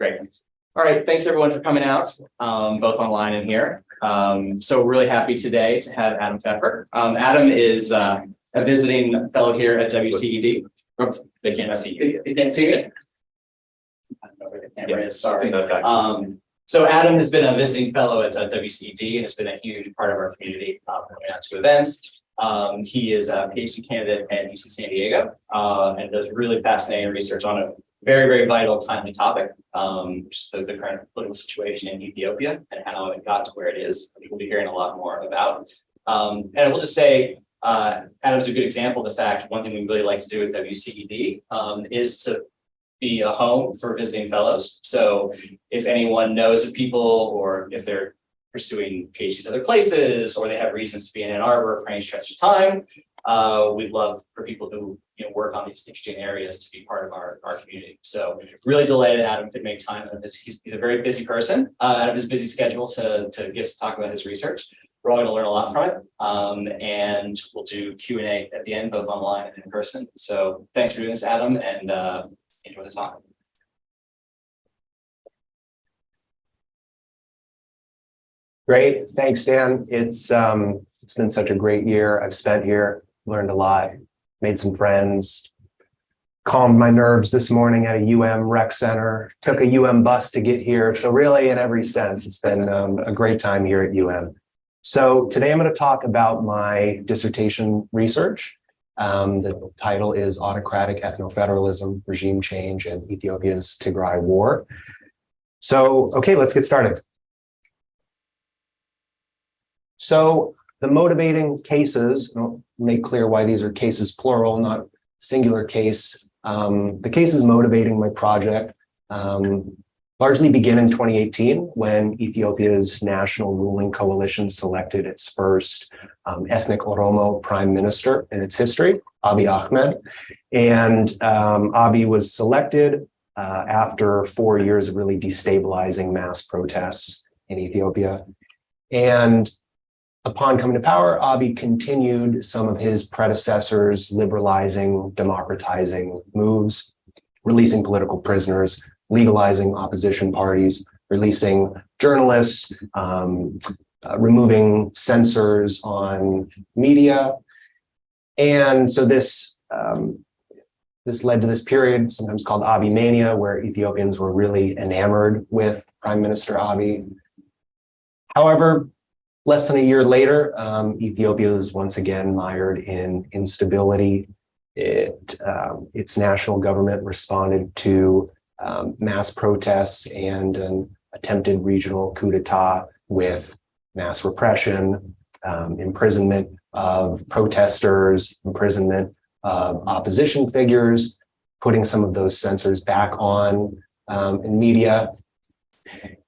Great. All right, thanks everyone for coming out, both online and here. So we're really happy today to have Adam Fefer. Adam is a visiting fellow here at WCED. Oops, they can't see you. They can't see me? I don't know where the camera is, sorry. So Adam has been a visiting fellow at WCED and has been a huge part of our community, coming out to events. He is a Ph.D. candidate at UC San Diego and does really fascinating research on a very, very vital, timely topic, which is the current political situation in Ethiopia and how it got to where it is. We'll be hearing a lot more about. And I will just say, Adam's a good example of the fact, one thing we really like to do at WCED is to be a home for visiting fellows. So if anyone knows of people, or if they're pursuing PhDs other places, or they have reasons to be in Ann Arbor for any stretch of time, we'd love for people who work on these interesting areas to be part of our community. So really delighted Adam could make time. He's a very busy person out of his busy schedule to get to talk about his research. We're all going to learn a lot from it, and we'll do Q&A at the end, both online and in person. So thanks for doing this, Adam, and enjoy the talk. Great, thanks, Dan. It's been such a great year. I've spent here, learned a lot, made some friends, calmed my nerves this morning at a rec center, took a bus to get here. So really, in every sense, it's been a great time here at So today I'm going to talk about my dissertation research. The title is Autocratic Ethno-federalism, Regime Change, and Ethiopia's Tigray War. So, okay, let's get started. So the motivating cases, I'll make clear why these are cases plural, not singular case. The cases motivating my project largely begin in 2018 when Ethiopia's national ruling coalition selected its first ethnic Oromo prime minister in its history, Abiy Ahmed. And Abiy was selected after 4 years of really destabilizing mass protests in Ethiopia. And upon coming to power, Abiy continued some of his predecessors' liberalizing, democratizing moves, releasing political prisoners, legalizing opposition parties, releasing journalists, removing censors on media. And so this led to this period, sometimes called Abiy mania, where Ethiopians were really enamored with Prime Minister Abiy. However, less than a year later, Ethiopia was once again mired in instability. Its national government responded to mass protests and an attempted regional coup d'etat with mass repression, imprisonment of protesters, imprisonment of opposition figures, putting some of those censors back on in media.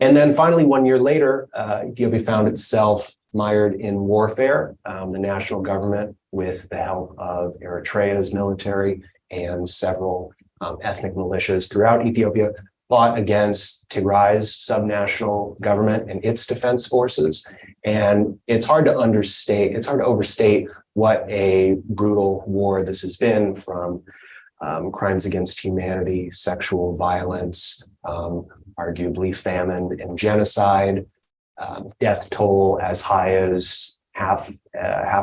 And then finally, 1 year later, Ethiopia found itself mired in warfare. The national government, with the help of Eritrea's military and several ethnic militias throughout Ethiopia, fought against Tigray's subnational government and its defense forces. And it's hard to overstate what a brutal war this has been, from crimes against humanity, sexual violence, arguably famine and genocide, death toll as high as half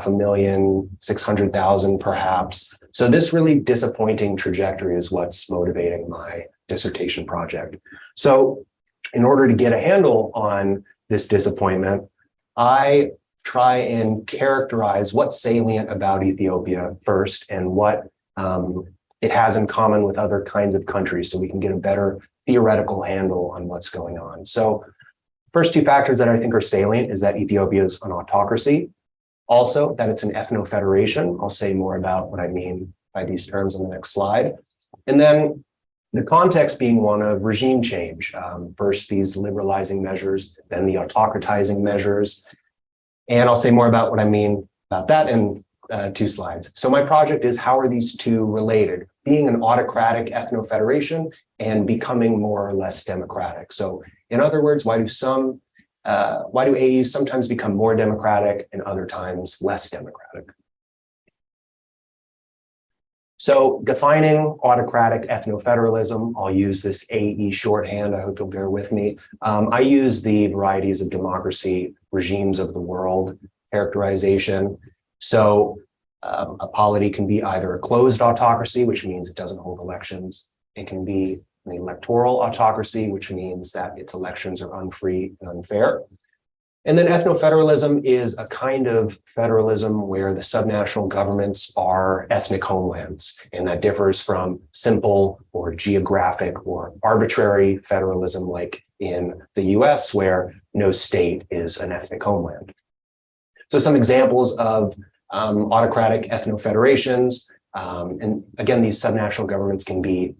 a million, 600,000 perhaps. So this really disappointing trajectory is what's motivating my dissertation project. So in order to get a handle on this disappointment, I try and characterize what's salient about Ethiopia first and what it has in common with other kinds of countries, so we can get a better theoretical handle on what's going on. So first two factors that I think are salient is that Ethiopia is an autocracy. Also, that it's an ethno-federation. I'll say more about what I mean by these terms on the next slide. And then the context being one of regime change. First, these liberalizing measures, then the autocratizing measures. And I'll say more about what I mean about that in 2 slides. So my project is, how are these two related? Being an autocratic ethno-federation and becoming more or less democratic. So in other words, why do AEs sometimes become more democratic and other times less democratic? So defining autocratic ethno-federalism, I'll use this AE shorthand. I hope you'll bear with me. I use the varieties of democracy, regimes of the world characterization. So a polity can be either a closed autocracy, which means it doesn't hold elections. It can be an electoral autocracy, which means that its elections are unfree and unfair. And then ethno-federalism is a kind of federalism where the subnational governments are ethnic homelands, and that differs from simple or geographic or arbitrary federalism like in the US, where no state is an ethnic homeland. So some examples of autocratic ethno-federations, and again, these subnational governments can be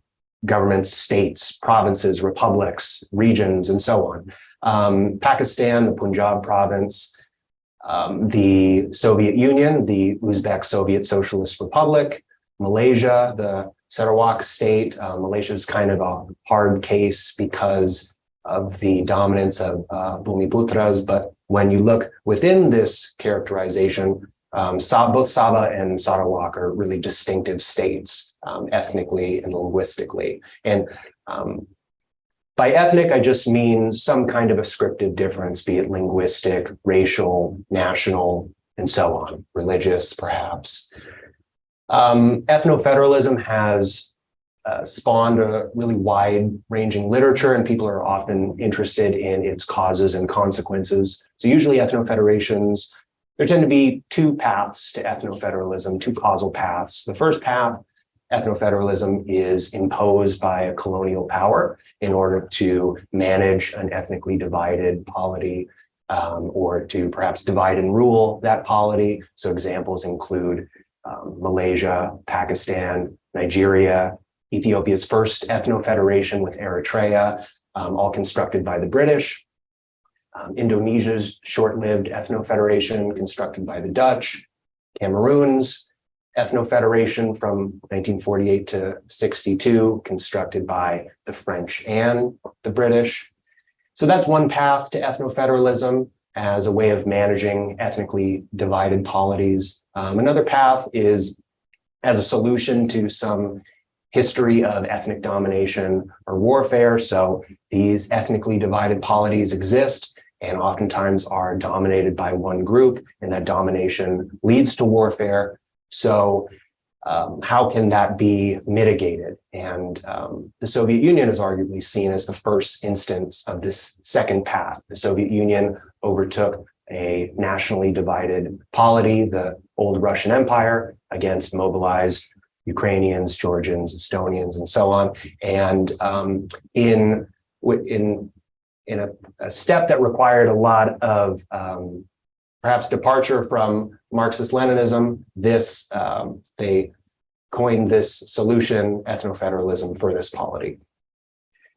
governments, states, provinces, republics, regions, and so on. Pakistan, the Punjab province, the Soviet Union, the Uzbek Soviet Socialist Republic, Malaysia, the Sarawak state. Malaysia is kind of a hard case because of the dominance of Bumiputras, but when you look within this characterization, both Sabah and Sarawak are really distinctive states, ethnically and linguistically. And by ethnic, I just mean some kind of ascriptive difference, be it linguistic, racial, national, and so on, religious, perhaps. Ethno-federalism has spawned a really wide-ranging literature, and people are often interested in its causes and consequences. So usually ethno-federations, there tend to be two paths to ethno-federalism, two causal paths. The first path, ethno-federalism, is imposed by a colonial power in order to manage an ethnically divided polity, or to perhaps divide and rule that polity. So examples include Malaysia, Pakistan, Nigeria, Ethiopia's first ethno-federation with Eritrea, all constructed by the British. Indonesia's short-lived ethno-federation constructed by the Dutch. Cameroon's ethno-federation from 1948 to 62, constructed by the French and the British. So that's one path to ethno-federalism as a way of managing ethnically divided polities. Another path is as a solution to some history of ethnic domination or warfare. So these ethnically divided polities exist and oftentimes are dominated by one group, and that domination leads to warfare. So how can that be mitigated? And the Soviet Union is arguably seen as the first instance of this second path. The Soviet Union overtook a nationally divided polity, the old Russian Empire, against mobilized Ukrainians, Georgians, Estonians, and so on. And in a step that required a lot of perhaps departure from Marxist-Leninism, they coined this solution, ethno-federalism, for this polity.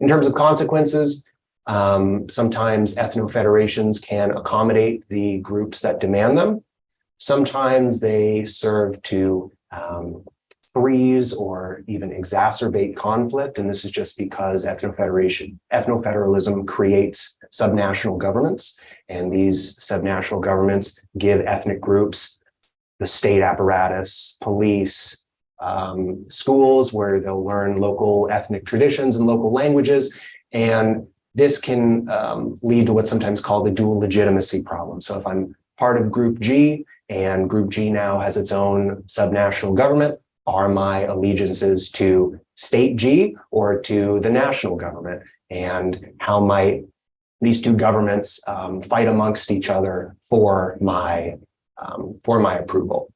In terms of consequences, sometimes ethno-federations can accommodate the groups that demand them. Sometimes they serve to freeze or even exacerbate conflict, and this is just because ethno-federalism creates subnational governments, and these subnational governments give ethnic groups the state apparatus, police, schools where they'll learn local ethnic traditions and local languages, and this can lead to what's sometimes called the dual legitimacy problem. So if I'm part of Group G, and Group G now has its own subnational government, are my allegiances to state G or to the national government? And how might these two governments fight amongst each other for my approval?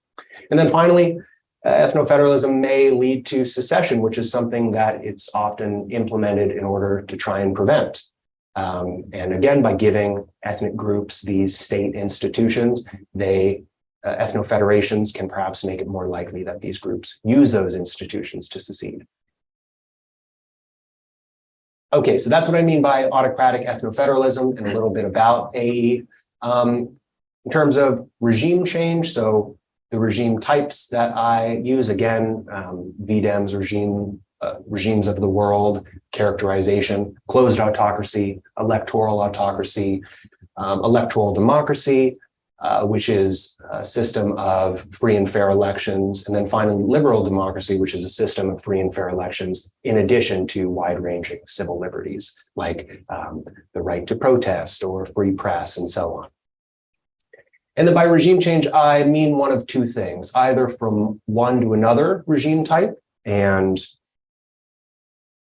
And then finally, ethno-federalism may lead to secession, which is something that it's often implemented in order to try and prevent. And again, by giving ethnic groups these state institutions, ethno-federations can perhaps make it more likely that these groups use those institutions to secede. Okay, so that's what I mean by autocratic ethno-federalism and a little bit about AE. In terms of regime change, so the regime types that I use, again, VDEM's regimes of the world, characterization, closed autocracy, electoral autocracy, electoral democracy, which is a system of free and fair elections, and then finally liberal democracy, which is a system of free and fair elections, in addition to wide-ranging civil liberties like the right to protest or free press and so on. And then by regime change, I mean one of two things, either from one to another regime type, and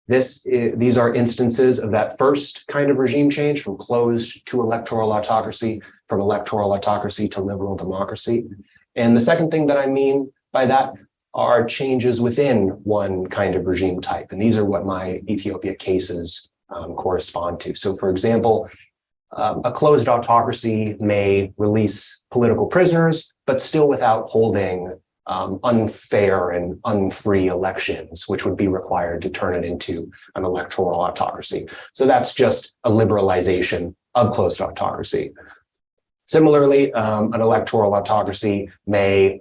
these are instances of that first kind of regime change, from closed to electoral autocracy, from electoral autocracy to liberal democracy. And the second thing that I mean by that are changes within one kind of regime type. And these are what my Ethiopia cases correspond to. So for example, a closed autocracy may release political prisoners, but still without holding unfair and unfree elections, which would be required to turn it into an electoral autocracy. So that's just a liberalization of closed autocracy. Similarly, an electoral autocracy may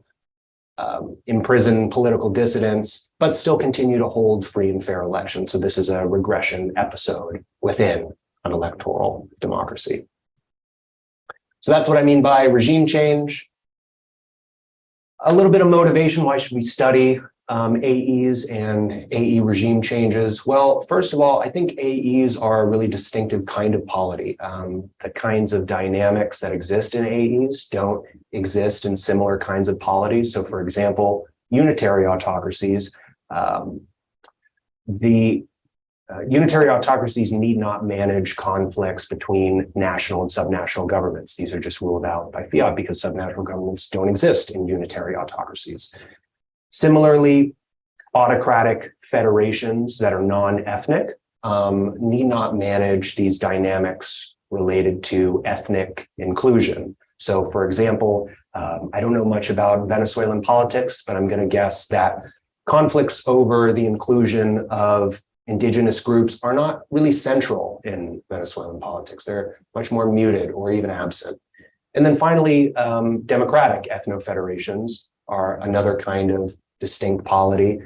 imprison political dissidents, but still continue to hold free and fair elections. So this is a regression episode within an electoral democracy. So that's what I mean by regime change. A little bit of motivation. Why should we study AEs and AE regime changes? Well, first of all, I think AEs are a really distinctive kind of polity. The kinds of dynamics that exist in AEs don't exist in similar kinds of polities. So for example, unitary autocracies, unitary autocracies need not manage conflicts between national and subnational governments. These are just ruled out by fiat because subnational governments don't exist in unitary autocracies. Similarly, autocratic federations that are non-ethnic need not manage these dynamics related to ethnic inclusion. So for example, I don't know much about Venezuelan politics, but I'm going to guess that conflicts over the inclusion of indigenous groups are not really central in Venezuelan politics. They're much more muted or even absent. And then finally, democratic ethno-federations are another kind of distinct polity.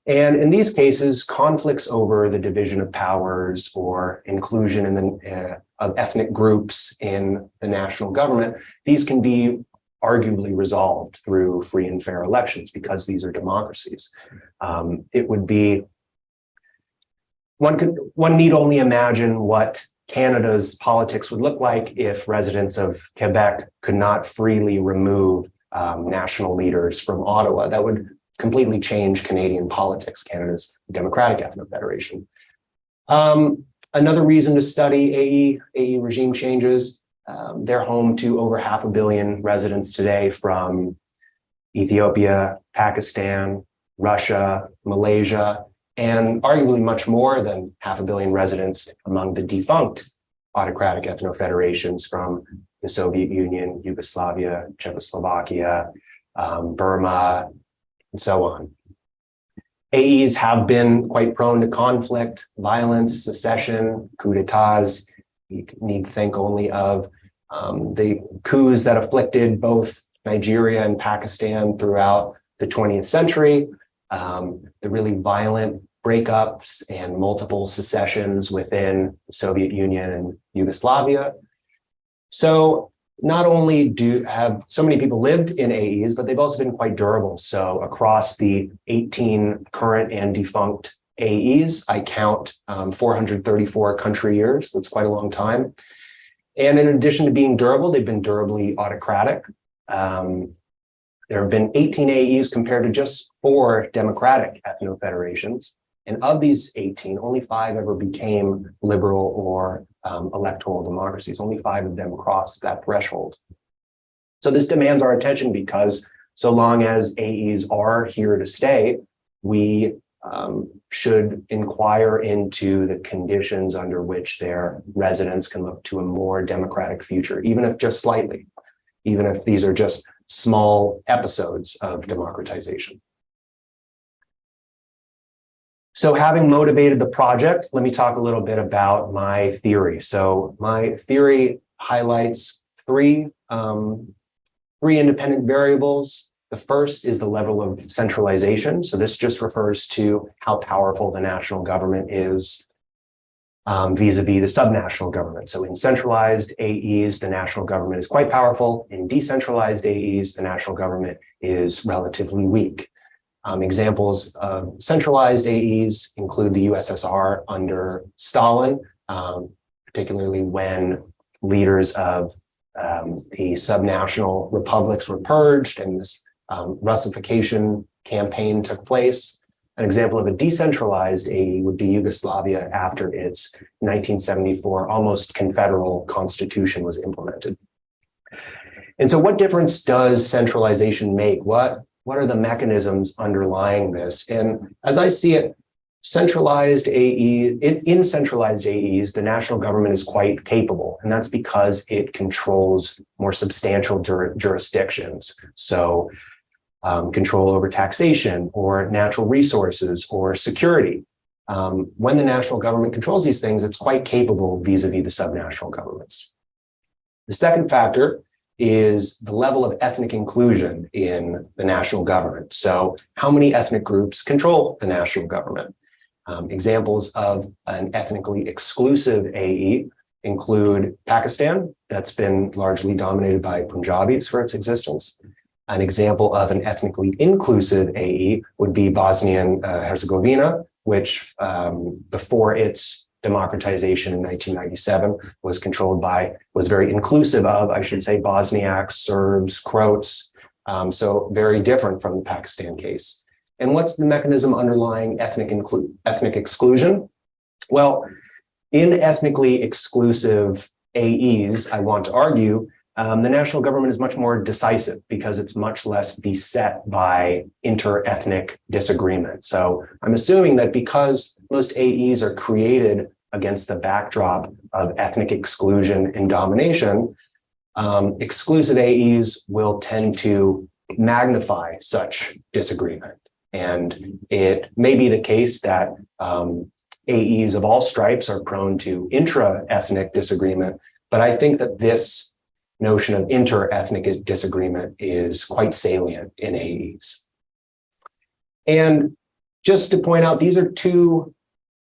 And in these cases, conflicts over the division of powers or inclusion in of ethnic groups in the national government, these can be arguably resolved through free and fair elections because these are democracies. It would be One need only imagine what Canada's politics would look like if residents of Quebec could not freely remove national leaders from Ottawa. That would completely change Canadian politics, Canada's democratic ethno-federation. Another reason to study AE regime changes, they're home to over 500 million residents today from Ethiopia, Pakistan, Russia, Malaysia, and arguably much more than 500 million residents among the defunct autocratic ethno-federations from the Soviet Union, Yugoslavia, Czechoslovakia, Burma, and so on. AEs have been quite prone to conflict, violence, secession, coups d'etats. You need to think only of the coups that afflicted both Nigeria and Pakistan throughout the 20th century, the really violent breakups and multiple secessions within the Soviet Union and Yugoslavia. So not only have so many people lived in AEs, but they've also been quite durable. So across the 18 current and defunct AEs, I count 434 country years. That's quite a long time. And in addition to being durable, they've been durably autocratic. There have been 18 AEs compared to just 4 democratic ethno-federations. And of these 18, only 5 ever became liberal or electoral democracies. Only 5 of them crossed that threshold. So this demands our attention because so long as AEs are here to stay, we should inquire into the conditions under which their residents can look to a more democratic future, even if just slightly, even if these are just small episodes of democratization. So having motivated the project, let me talk a little bit about my theory. So my theory highlights three independent variables. The first is the level of centralization. So this just refers to how powerful the national government is. vis-a-vis the subnational government. So in centralized AEs, the national government is quite powerful. In decentralized AEs, the national government is relatively weak. Examples of centralized AEs include the USSR under Stalin, particularly when leaders of the subnational republics were purged and this Russification campaign took place. An example of a decentralized AE would be Yugoslavia after its 1974 almost confederal constitution was implemented. And so what difference does centralization make? What are the mechanisms underlying this? And as I see it, centralized AE, in centralized AEs, the national government is quite capable, and that's because it controls more substantial jurisdictions. So control over taxation or natural resources or security. When the national government controls these things, it's quite capable vis-a-vis the subnational governments. The second factor is the level of ethnic inclusion in the national government. So how many ethnic groups control the national government? Examples of an ethnically exclusive AE include Pakistan, that's been largely dominated by Punjabis for its existence. An example of an ethnically inclusive AE would be Bosnia and Herzegovina, which before its democratization in 1997 was very inclusive of, I should say, Bosniaks, Serbs, Croats, so very different from the Pakistan case. And what's the mechanism underlying ethnic exclusion? Well, in ethnically exclusive AEs, I want to argue, the national government is much more decisive because it's much less beset by inter-ethnic disagreement. So I'm assuming that because most AEs are created against the backdrop of ethnic exclusion and domination, exclusive AEs will tend to magnify such disagreement. And it may be the case that AEs of all stripes are prone to intra-ethnic disagreement, but I think that this notion of inter-ethnic disagreement is quite salient in AEs. And just to point out, these are two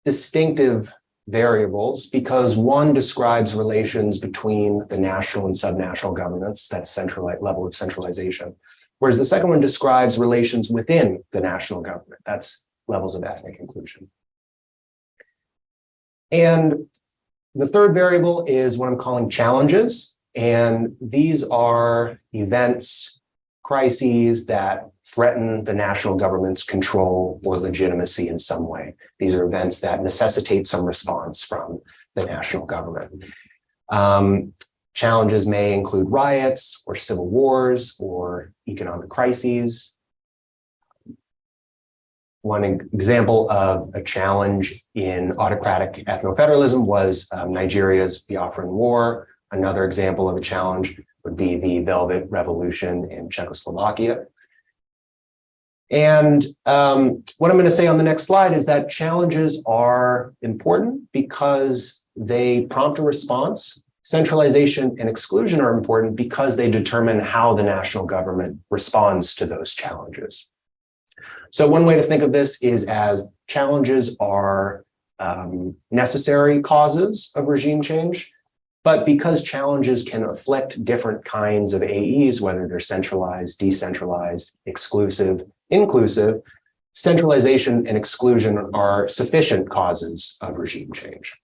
distinctive variables because one describes relations between the national and subnational governments, that's level of centralization, whereas the second one describes relations within the national government, that's levels of ethnic inclusion. And the third variable is what I'm calling challenges. And these are events, crises that threaten the national government's control or legitimacy in some way. These are events that necessitate some response from the national government. Challenges may include riots or civil wars or economic crises. One example of a challenge in autocratic ethno-federalism was Nigeria's Biafran War. Another example of a challenge would be the Velvet Revolution in Czechoslovakia. And what I'm going to say on the next slide is that challenges are important because they prompt a response. Centralization and exclusion are important because they determine how the national government responds to those challenges. So one way to think of this is as challenges are necessary causes of regime change. But because challenges can afflict different kinds of AEs, whether they're centralized, decentralized, exclusive, inclusive, centralization and exclusion are sufficient causes of regime change.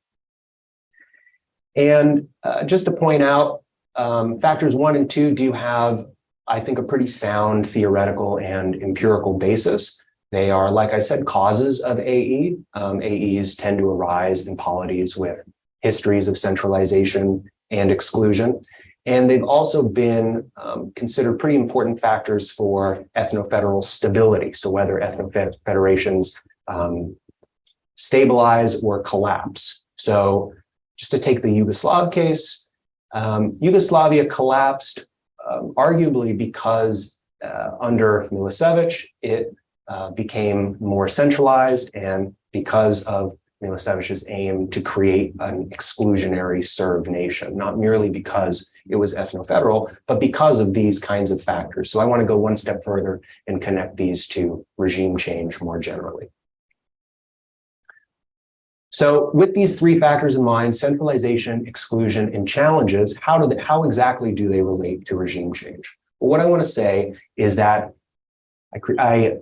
And just to point out, factors 1 and 2 do have, I think, a pretty sound theoretical and empirical basis. They are, like I said, causes of AE. AEs tend to arise in polities with histories of centralization and exclusion. And they've also been considered pretty important factors for ethno-federal stability. So whether ethno-federations stabilize or collapse. So just to take the Yugoslav case, Yugoslavia collapsed arguably because under Milosevic, it became more centralized, and because of Milosevic's aim to create an exclusionary Serb nation, not merely because it was ethno-federal, but because of these kinds of factors. So I want to go one step further and connect these to regime change more generally. So with these three factors in mind, centralization, exclusion, and challenges, how exactly do they relate to regime change? Well, what I want to say is that I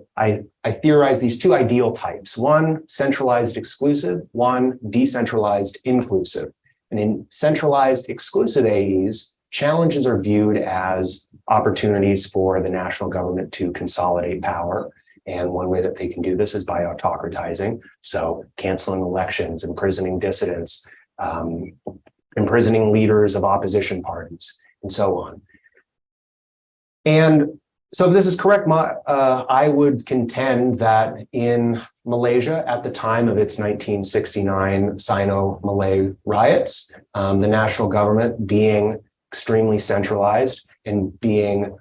theorize these two ideal types, one centralized exclusive, one decentralized inclusive. And in centralized exclusive AEs, challenges are viewed as opportunities for the national government to consolidate power. And one way that they can do this is by autocratizing. So canceling elections, imprisoning dissidents, imprisoning leaders of opposition parties, and so on. And so if this is correct, I would contend that in Malaysia at the time of its 1969 Sino-Malay riots, the national government being extremely centralized and being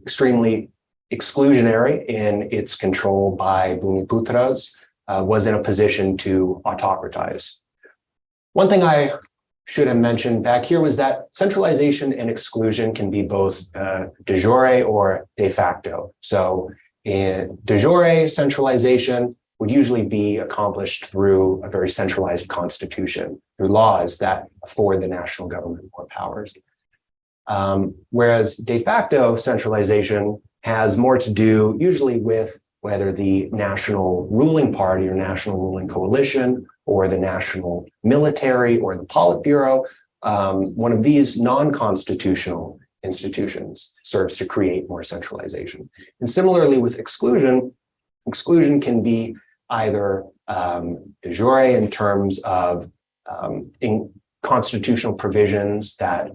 extremely exclusionary in its control by Bumiputras, was in a position to autocratize. One thing I should have mentioned back here was that centralization and exclusion can be both de jure or de facto. So in de jure centralization would usually be accomplished through a very centralized constitution, through laws that afford the national government more powers. Whereas de facto centralization has more to do usually with whether the national ruling party or national ruling coalition or the national military or the Politburo, one of these non-constitutional institutions serves to create more centralization. And similarly with exclusion, exclusion can be either de jure in terms of constitutional provisions that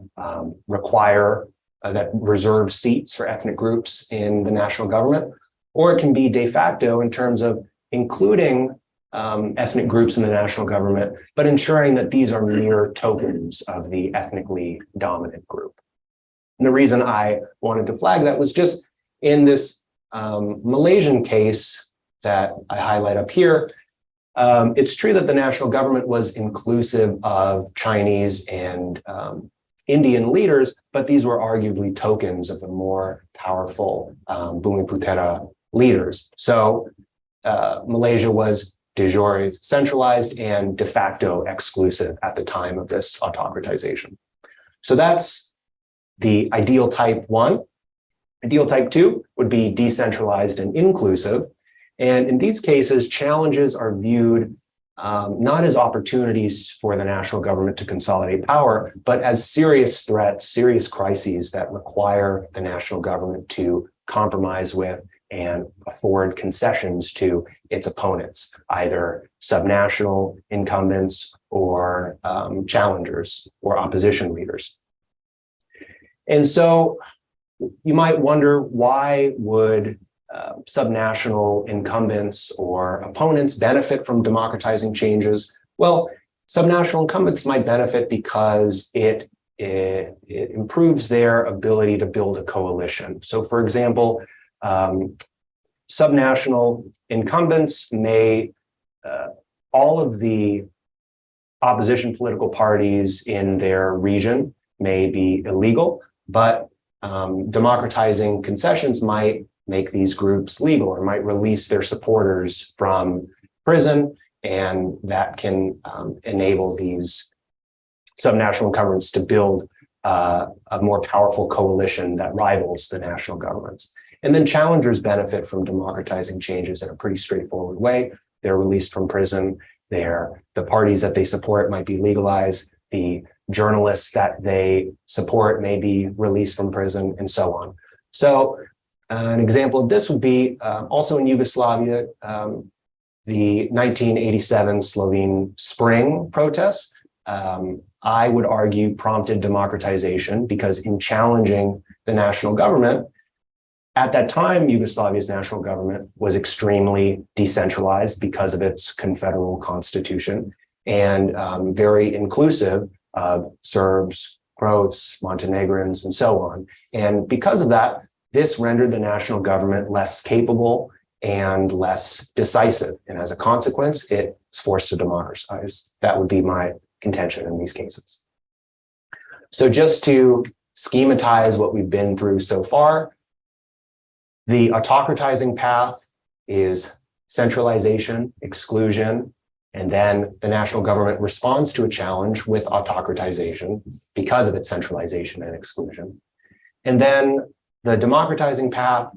require, that reserve seats for ethnic groups in the national government, or it can be de facto in terms of including ethnic groups in the national government, but ensuring that these are mere tokens of the ethnically dominant group. And the reason I wanted to flag that was just in this Malaysian case that I highlight up here. It's true that the national government was inclusive of Chinese and Indian leaders, but these were arguably tokens of the more powerful Bumiputera leaders. So Malaysia was de jure centralized and de facto exclusive at the time of this autocratization. So that's the ideal type 1. Ideal type 2 would be decentralized and inclusive. And in these cases, challenges are viewed not as opportunities for the national government to consolidate power, but as serious threats, serious crises that require the national government to compromise with and afford concessions to its opponents, either subnational incumbents or challengers or opposition leaders. And so you might wonder, why would subnational incumbents or opponents benefit from democratizing changes? Well, subnational incumbents might benefit because it improves their ability to build a coalition. So for example, subnational incumbents may, all of the opposition political parties in their region may be illegal, but democratizing concessions might make these groups legal or might release their supporters from prison, and that can enable these subnational incumbents to build a more powerful coalition that rivals the national governments. And then challengers benefit from democratizing changes in a pretty straightforward way. They're released from prison. The parties that they support might be legalized. The journalists that they support may be released from prison, and so on. So an example of this would be also in Yugoslavia, the 1987 Slovene Spring protests, I would argue prompted democratization, because in challenging the national government, at that time, Yugoslavia's national government was extremely decentralized because of its confederal constitution and very inclusive of Serbs, Croats, Montenegrins, and so on. And because of that, this rendered the national government less capable and less decisive. And as a consequence, it was forced to democratize. That would be my contention in these cases. So just to schematize what we've been through so far, the autocratizing path is centralization, exclusion, and then the national government responds to a challenge with autocratization because of its centralization and exclusion. And then the democratizing path,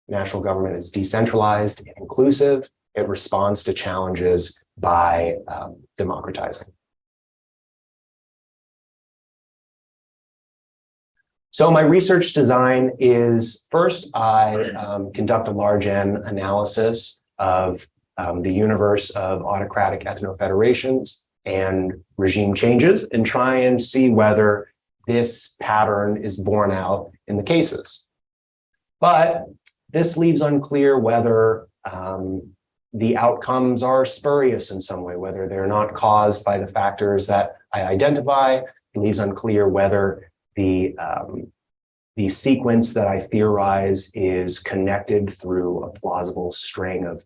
national government is decentralized and inclusive. It responds to challenges by democratizing. So my research design is, first, I conduct a large N analysis of the universe of autocratic ethno-federations and regime changes and try and see whether this pattern is borne out in the cases. But this leaves unclear whether the outcomes are spurious in some way, whether they're not caused by the factors that I identify. It leaves unclear whether the sequence that I theorize is connected through a plausible string of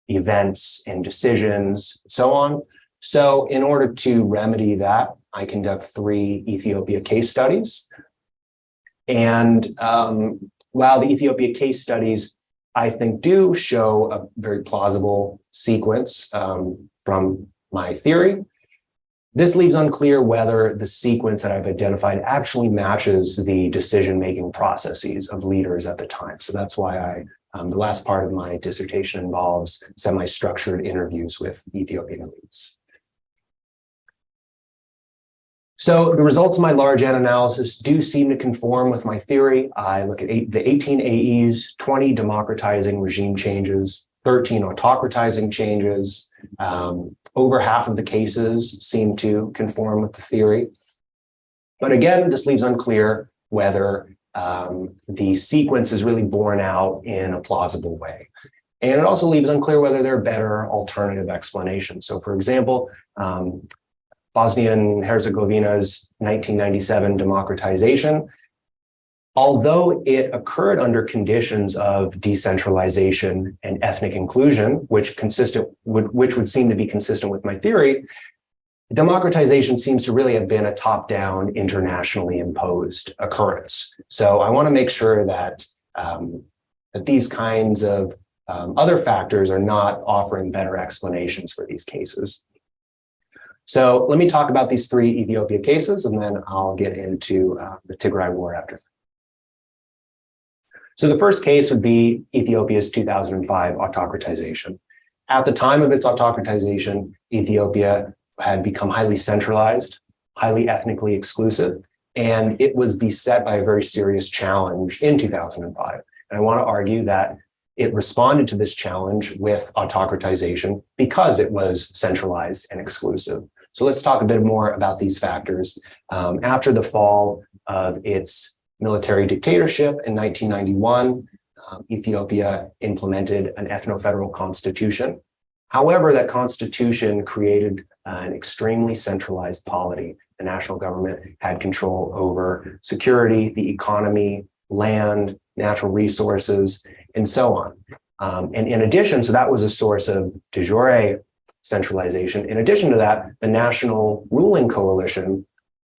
events and decisions, and so on. So in order to remedy that, I conduct 3 Ethiopia case studies. And while the Ethiopia case studies, I think, do show a very plausible sequence from my theory, this leaves unclear whether the sequence that I've identified actually matches the decision-making processes of leaders at the time. So that's why the last part of my dissertation involves semi-structured interviews with Ethiopian elites. So the results of my large N analysis do seem to conform with my theory. I look at the 18 AEs, 20 democratizing regime changes, 13 autocratizing changes. Over half of the cases seem to conform with the theory. But again, this leaves unclear whether the sequence is really borne out in a plausible way. And it also leaves unclear whether there are better alternative explanations. So for example, Bosnia and Herzegovina's 1997 democratization, although it occurred under conditions of decentralization and ethnic inclusion, which would seem to be consistent with my theory, democratization seems to really have been a top-down, internationally imposed occurrence. So I want to make sure that, that these kinds of other factors are not offering better explanations for these cases. So let me talk about these 3 Ethiopia cases, and then I'll get into the Tigray War after. So the first case would be Ethiopia's 2005 autocratization. At the time of its autocratization, Ethiopia had become highly centralized, highly ethnically exclusive, and it was beset by a very serious challenge in 2005. And I want to argue that it responded to this challenge with autocratization because it was centralized and exclusive. So let's talk a bit more about these factors. After the fall of its military dictatorship in 1991, Ethiopia implemented an ethno-federal constitution. However, that constitution created an extremely centralized polity. The national government had control over security, the economy, land, natural resources, and so on. And in addition, so that was a source of de jure centralization. In addition to that, the national ruling coalition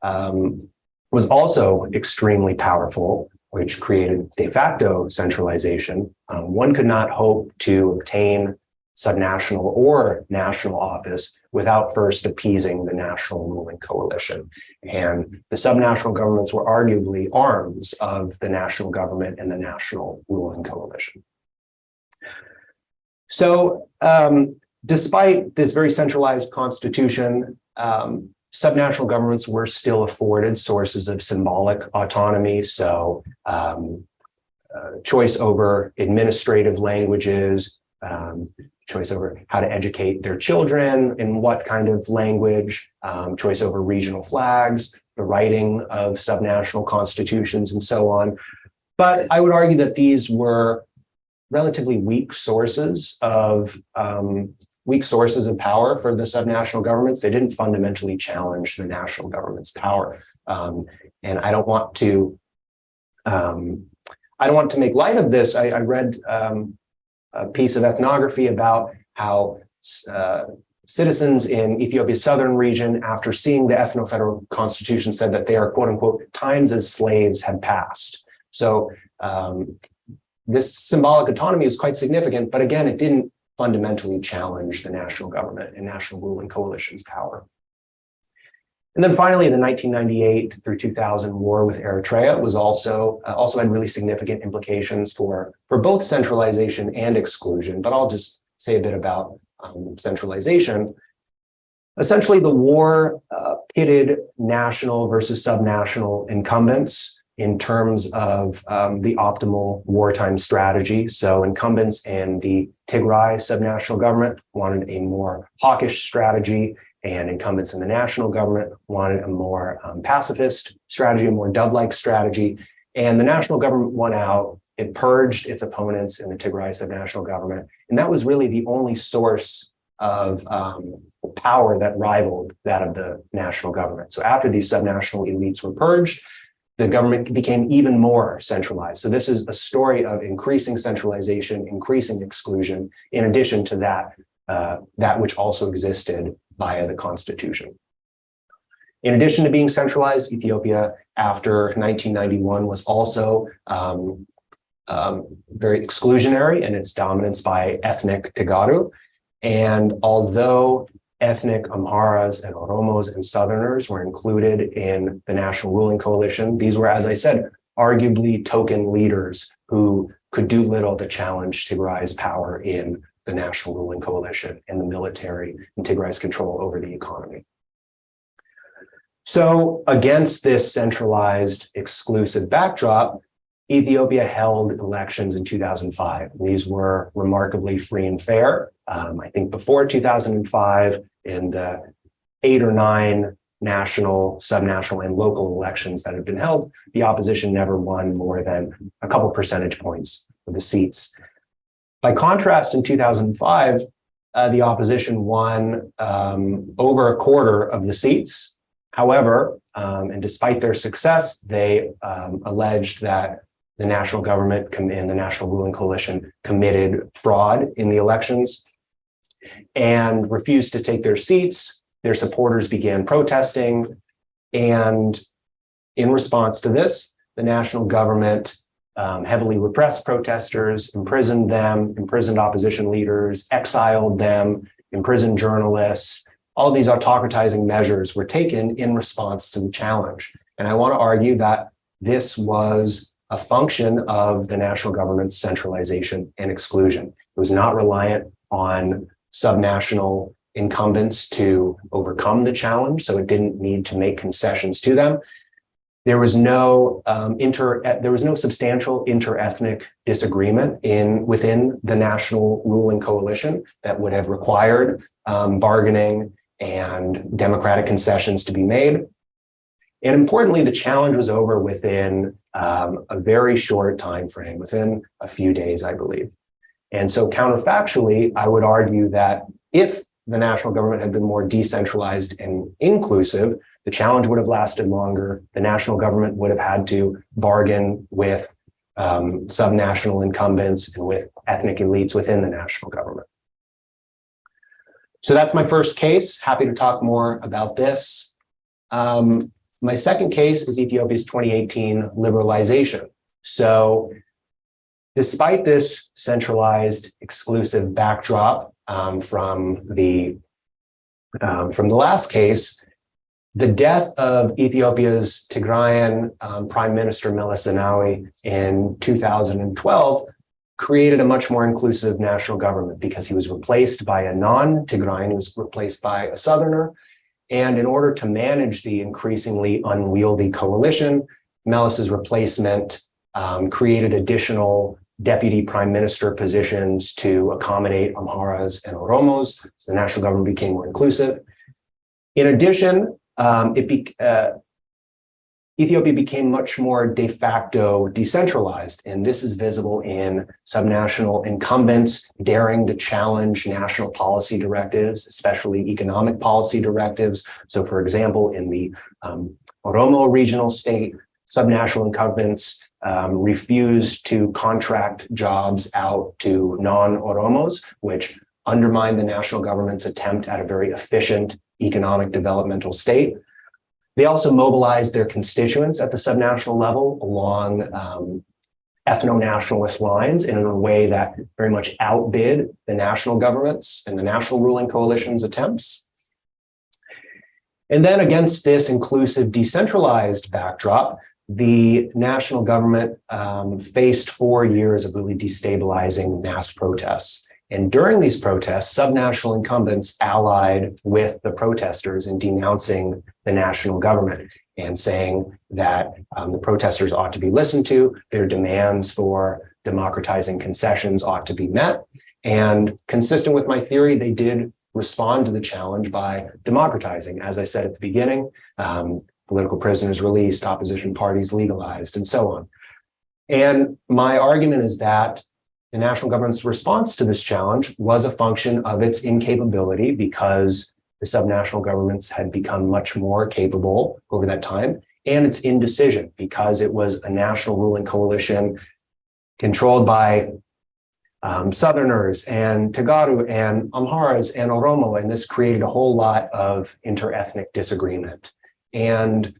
was also extremely powerful, which created de facto centralization. One could not hope to obtain subnational or national office without first appeasing the national ruling coalition. And the subnational governments were arguably arms of the national government and the national ruling coalition. So despite this very centralized constitution, subnational governments were still afforded sources of symbolic autonomy. So choice over administrative languages, choice over how to educate their children, in what kind of language, choice over regional flags, the writing of subnational constitutions, and so on. But I would argue that these were relatively weak sources of power for the subnational governments. They didn't fundamentally challenge the national government's power. And I don't want to make light of this. I read a piece of ethnography about how citizens in Ethiopia's southern region, after seeing the ethno-federal constitution, said that they are, quote unquote, times as slaves had passed. So this symbolic autonomy is quite significant, but again, it didn't fundamentally challenge the national government and national ruling coalition's power. And then finally, the 1998 through 2000 war with Eritrea was also had really significant implications for both centralization and exclusion. But I'll just say a bit about centralization. Essentially, the war pitted national versus subnational incumbents in terms of the optimal wartime strategy. So incumbents in the Tigray subnational government wanted a more hawkish strategy, and incumbents in the national government wanted a more pacifist strategy, a more dove-like strategy. And the national government won out. It purged its opponents in the Tigray subnational government. And that was really the only source of power that rivaled that of the national government. So after these subnational elites were purged, the government became even more centralized. So this is a story of increasing centralization, increasing exclusion, in addition to that which also existed via the constitution. In addition to being centralized, Ethiopia after 1991 was also very exclusionary in its dominance by ethnic Tigaru. And although ethnic Amharas and Oromos and Southerners were included in the national ruling coalition, these were, as I said, arguably token leaders who could do little to challenge Tigray's power in the national ruling coalition and the military and Tigray's control over the economy. So against this centralized, exclusive backdrop, Ethiopia held elections in 2005. These were remarkably free and fair. I think before 2005, in the 8 or 9 national, subnational, and local elections that have been held, the opposition never won more than a couple percentage points of the seats. By contrast, in 2005, the opposition won over a quarter of the seats. However, and despite their success, they alleged that the national government and the national ruling coalition committed fraud in the elections and refused to take their seats. Their supporters began protesting. And in response to this, the national government heavily repressed protesters, imprisoned them, imprisoned opposition leaders, exiled them, imprisoned journalists. All these autocratizing measures were taken in response to the challenge. And I want to argue that this was a function of the national government's centralization and exclusion. It was not reliant on subnational incumbents to overcome the challenge, so it didn't need to make concessions to them. There was no substantial interethnic disagreement within the national ruling coalition that would have required bargaining and democratic concessions to be made. And importantly, the challenge was over within a very short time frame, within a few days, I believe. And so counterfactually, I would argue that if the national government had been more decentralized and inclusive, the challenge would have lasted longer. The national government would have had to bargain with subnational incumbents and with ethnic elites within the national government. So that's my first case. Happy to talk more about this. My second case is Ethiopia's 2018 liberalization. So despite this centralized, exclusive backdrop from the last case, the death of Ethiopia's Tigrayan Prime Minister Meles Zenawi in 2012 created a much more inclusive national government because he was replaced by a non-Tigrayan, he was replaced by a Southerner. And in order to manage the increasingly unwieldy coalition, Meles's replacement created additional deputy prime minister positions to accommodate Amharas and Oromos. So the national government became more inclusive. In addition, Ethiopia became much more de facto decentralized, and this is visible in subnational incumbents daring to challenge national policy directives, especially economic policy directives. So, for example, in the Oromo regional state, subnational incumbents refused to contract jobs out to non-Oromos, which undermined the national government's attempt at a very efficient economic developmental state. They also mobilized their constituents at the subnational level along ethno-nationalist lines in a way that very much outbid the national governments and the national ruling coalition's attempts. And then against this inclusive, decentralized backdrop, the national government faced 4 years of really destabilizing mass protests. And during these protests, subnational incumbents allied with the protesters in denouncing the national government and saying that the protesters ought to be listened to, their demands for democratizing concessions ought to be met. And consistent with my theory, they did respond to the challenge by democratizing. As I said at the beginning, political prisoners released, opposition parties legalized, and so on. And my argument is that the national government's response to this challenge was a function of its incapability because the subnational governments had become much more capable over that time, and its indecision because it was a national ruling coalition controlled by Southerners and Tagaru and Amharas and Oromo, and this created a whole lot of interethnic disagreement. And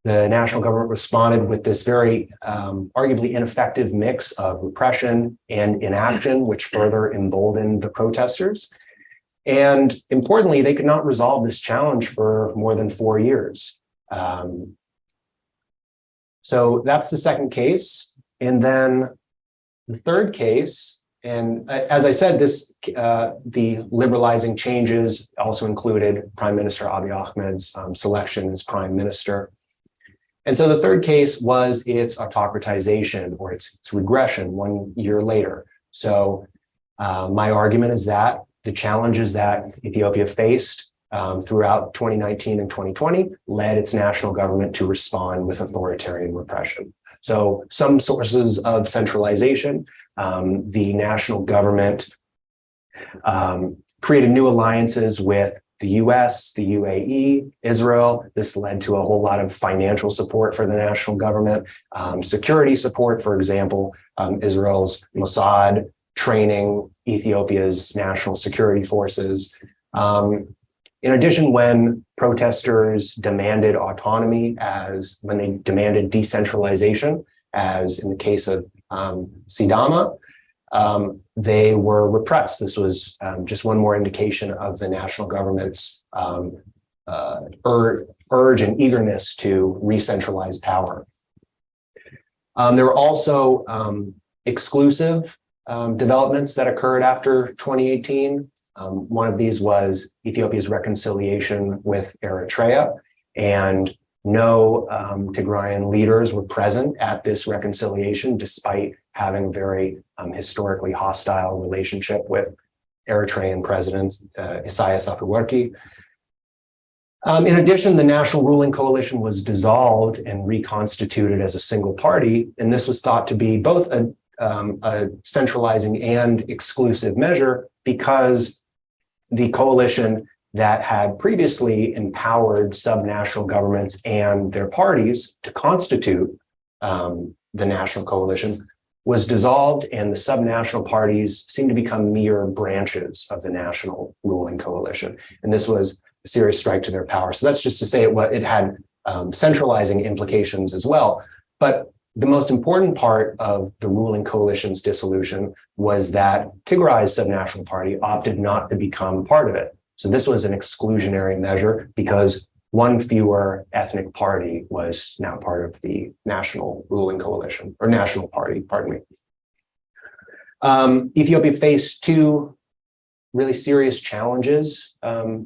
the national government responded with this very arguably ineffective mix of repression and inaction, which further emboldened the protesters. And importantly, they could not resolve this challenge for more than 4 years. So that's the second case. And then the third case, and as I said, the liberalizing changes also included Prime Minister Abiy Ahmed's selection as prime minister. And so the third case was its autocratization or its regression 1 year later. So my argument is that the challenges that Ethiopia faced throughout 2019 and 2020 led its national government to respond with authoritarian repression. So some sources of centralization, the national government created new alliances with the US, the UAE, Israel. This led to a whole lot of financial support for the national government, security support, for example, Israel's Mossad training Ethiopia's national security forces. In addition, when protesters demanded autonomy, when they demanded decentralization, as in the case of Sidama, they were repressed. This was just one more indication of the national government's urge and eagerness to re-centralize power. There were also exclusive developments that occurred after 2018. One of these was Ethiopia's reconciliation with Eritrea, and no Tigrayan leaders were present at this reconciliation, despite having a very historically hostile relationship with Eritrean President Isaias Afwerki. In addition, the national ruling coalition was dissolved and reconstituted as a single party, and this was thought to be both a centralizing and exclusive measure because the coalition that had previously empowered subnational governments and their parties to constitute the national coalition was dissolved, and the subnational parties seemed to become mere branches of the national ruling coalition. And this was a serious strike to their power. So that's just to say it had centralizing implications as well. But the most important part of the ruling coalition's dissolution was that Tigray's subnational party opted not to become part of it. So this was an exclusionary measure because one fewer ethnic party was now part of the national ruling coalition, or national party, pardon me. Ethiopia faced two really serious challenges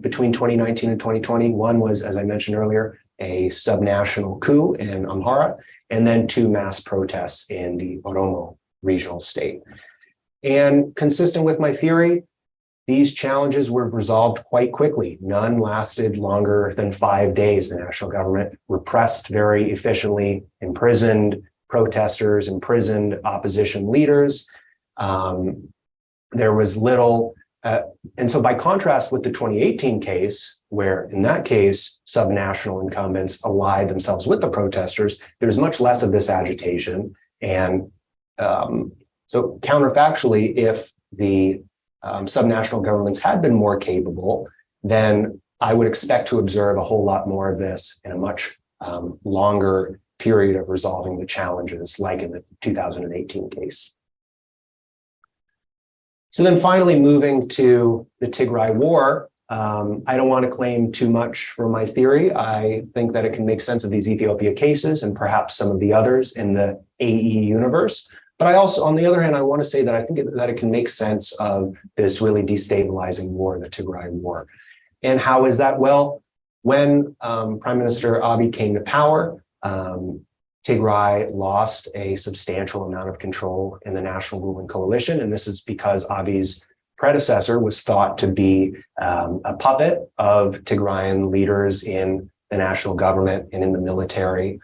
between 2019 and 2020. One was, as I mentioned earlier, a subnational coup in Amhara, and then two mass protests in the Oromo regional state. And consistent with my theory, these challenges were resolved quite quickly. None lasted longer than 5 days. The national government repressed very efficiently, imprisoned protesters, imprisoned opposition leaders. There was little, and so by contrast with the 2018 case, where in that case, subnational incumbents allied themselves with the protesters, there's much less of this agitation. And so counterfactually, if the subnational governments had been more capable, then I would expect to observe a whole lot more of this in a much longer period of resolving the challenges, like in the 2018 case. So then finally moving to the Tigray War, I don't want to claim too much for my theory. I think that it can make sense of these Ethiopia cases and perhaps some of the others in the AE universe. But I also, on the other hand, I want to say that I think that it can make sense of this really destabilizing war, the Tigray War. And how is that? Well, when Prime Minister Abiy came to power, Tigray lost a substantial amount of control in the national ruling coalition. And this is because Abiy's predecessor was thought to be a puppet of Tigrayan leaders in the national government and in the military.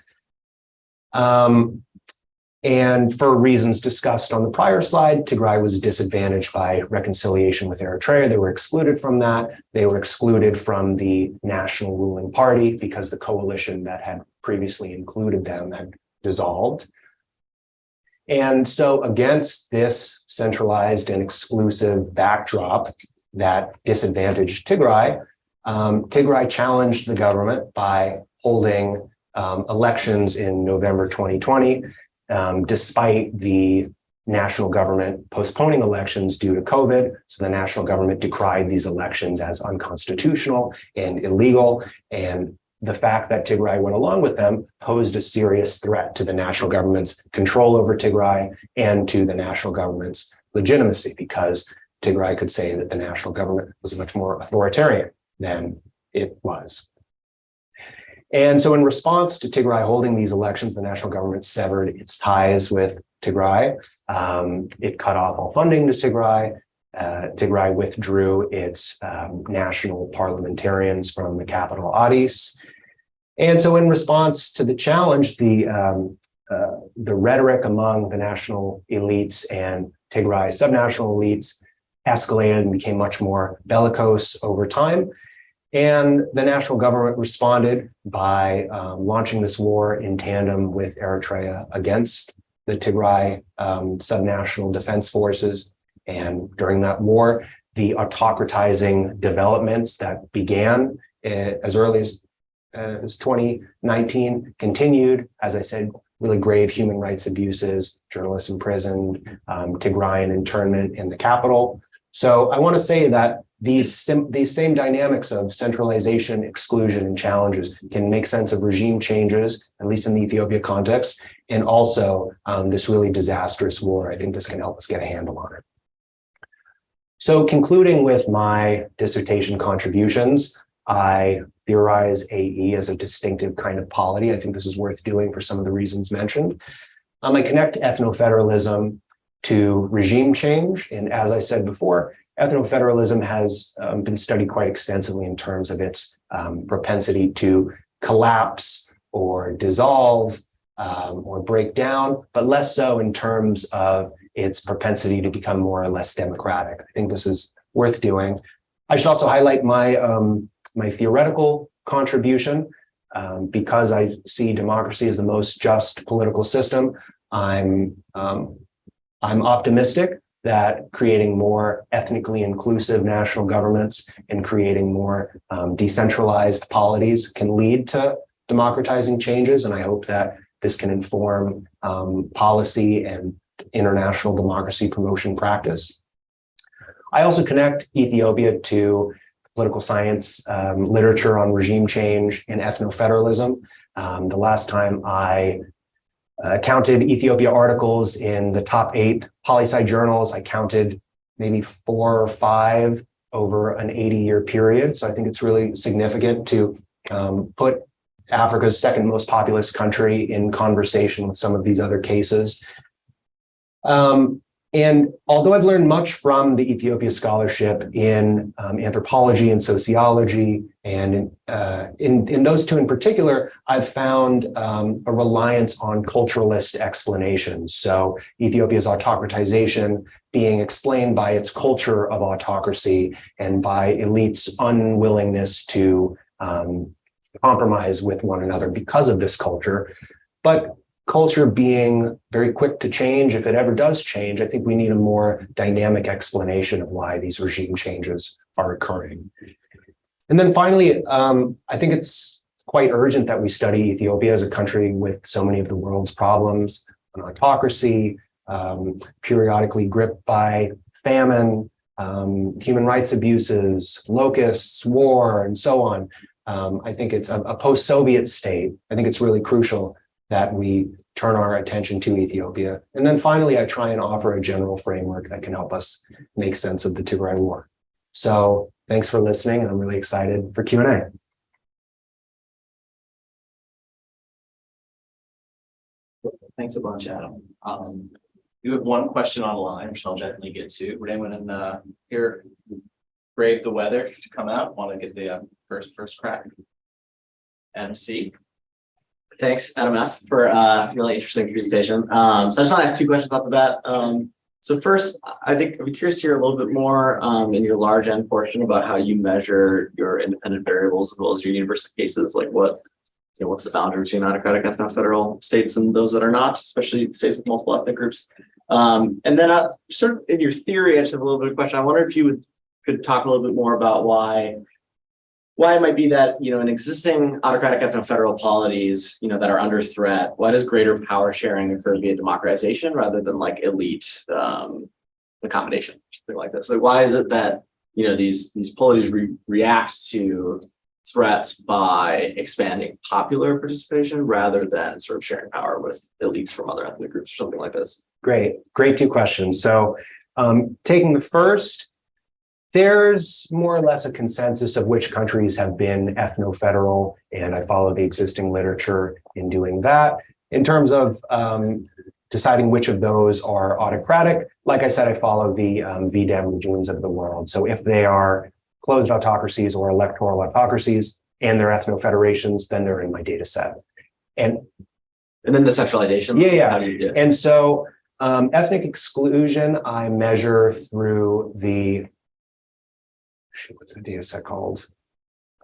And for reasons discussed on the prior slide, Tigray was disadvantaged by reconciliation with Eritrea. They were excluded from that. They were excluded from the national ruling party because the coalition that had previously included them had dissolved. And so against this centralized and exclusive backdrop that disadvantaged Tigray, Tigray challenged the government by holding elections in November 2020, despite the national government postponing elections due to COVID. So the national government decried these elections as unconstitutional and illegal. And the fact that Tigray went along with them posed a serious threat to the national government's control over Tigray and to the national government's legitimacy, because Tigray could say that the national government was much more authoritarian than it was. And so in response to Tigray holding these elections, the national government severed its ties with Tigray. It cut off all funding to Tigray. Tigray withdrew its national parliamentarians from the capital, Addis. And so in response to the challenge, the rhetoric among the national elites and Tigray subnational elites escalated and became much more bellicose over time. And the national government responded by launching this war in tandem with Eritrea against the Tigray subnational defense forces. And during that war, the autocratizing developments that began as early as 2019 continued. As I said, really grave human rights abuses, journalists imprisoned, Tigrayan internment in the capital. So I want to say that these same dynamics of centralization, exclusion, and challenges can make sense of regime changes, at least in the Ethiopia context, and also this really disastrous war. I think this can help us get a handle on it. So concluding with my dissertation contributions, I theorize AE as a distinctive kind of polity. I think this is worth doing for some of the reasons mentioned. I connect ethno-federalism to regime change. And as I said before, ethno-federalism has been studied quite extensively in terms of its propensity to collapse or dissolve or break down, but less so in terms of its propensity to become more or less democratic. I think this is worth doing. I should also highlight my my theoretical contribution. Because I see democracy as the most just political system, I'm optimistic that creating more ethnically inclusive national governments and creating more decentralized polities can lead to democratizing changes. And I hope that this can inform policy and international democracy promotion practice. I also connect Ethiopia to political science literature on regime change and ethno-federalism. The last time I counted Ethiopia articles in the top 8 poli-sci journals, I counted maybe 4 or 5 over an 80-year period. So I think it's really significant to put Africa's second most populous country in conversation with some of these other cases. And although I've learned much from the Ethiopia scholarship in anthropology and sociology, and in those two in particular, I've found a reliance on culturalist explanations. So Ethiopia's autocratization being explained by its culture of autocracy and by elites' unwillingness to compromise with one another because of this culture. But culture being very quick to change, if it ever does change, I think we need a more dynamic explanation of why these regime changes are occurring. And then finally, I think it's quite urgent that we study Ethiopia as a country with so many of the world's problems, an autocracy, periodically gripped by famine, human rights abuses, locusts, war, and so on. I think it's a post-Soviet state. I think it's really crucial that we turn our attention to Ethiopia. And then finally, I try and offer a general framework that can help us make sense of the Tigray War. So thanks for listening, and I'm really excited for Q&A. Thanks a bunch, Adam. You have one question online, which I'll gently get to. Would anyone in here brave the weather to come out? Want to get the first crack? MC. Thanks, Adam F, for a really interesting presentation. So I just want to ask two questions off the bat. So first, I think I'd be curious to hear a little bit more in your large N portion about how you measure your independent variables as well as your universal cases, like what's the boundary between autocratic ethno-federal states and those that are not, especially states with multiple ethnic groups. And then sort of in your theory, I just have a little bit of a question. I wonder if you could talk a little bit more about why it might be that, in existing autocratic ethno-federal polities, that are under threat, why does greater power sharing occur via democratization rather than like elite accommodation, something like this? Like, why is it that, these polities react to threats by expanding popular participation rather than sort of sharing power with elites from other ethnic groups or something like this? Great two questions. So taking the first, there's more or less a consensus of which countries have been ethno-federal, and I follow the existing literature in doing that. In terms of deciding which of those are autocratic, like I said, I follow the VDEM regimes of the world. So if they are closed autocracies or electoral autocracies and they're ethno-federations, then they're in my data set. And then the centralization? Yeah. How do you do it? And so ethnic exclusion, I measure through the what's the data set called?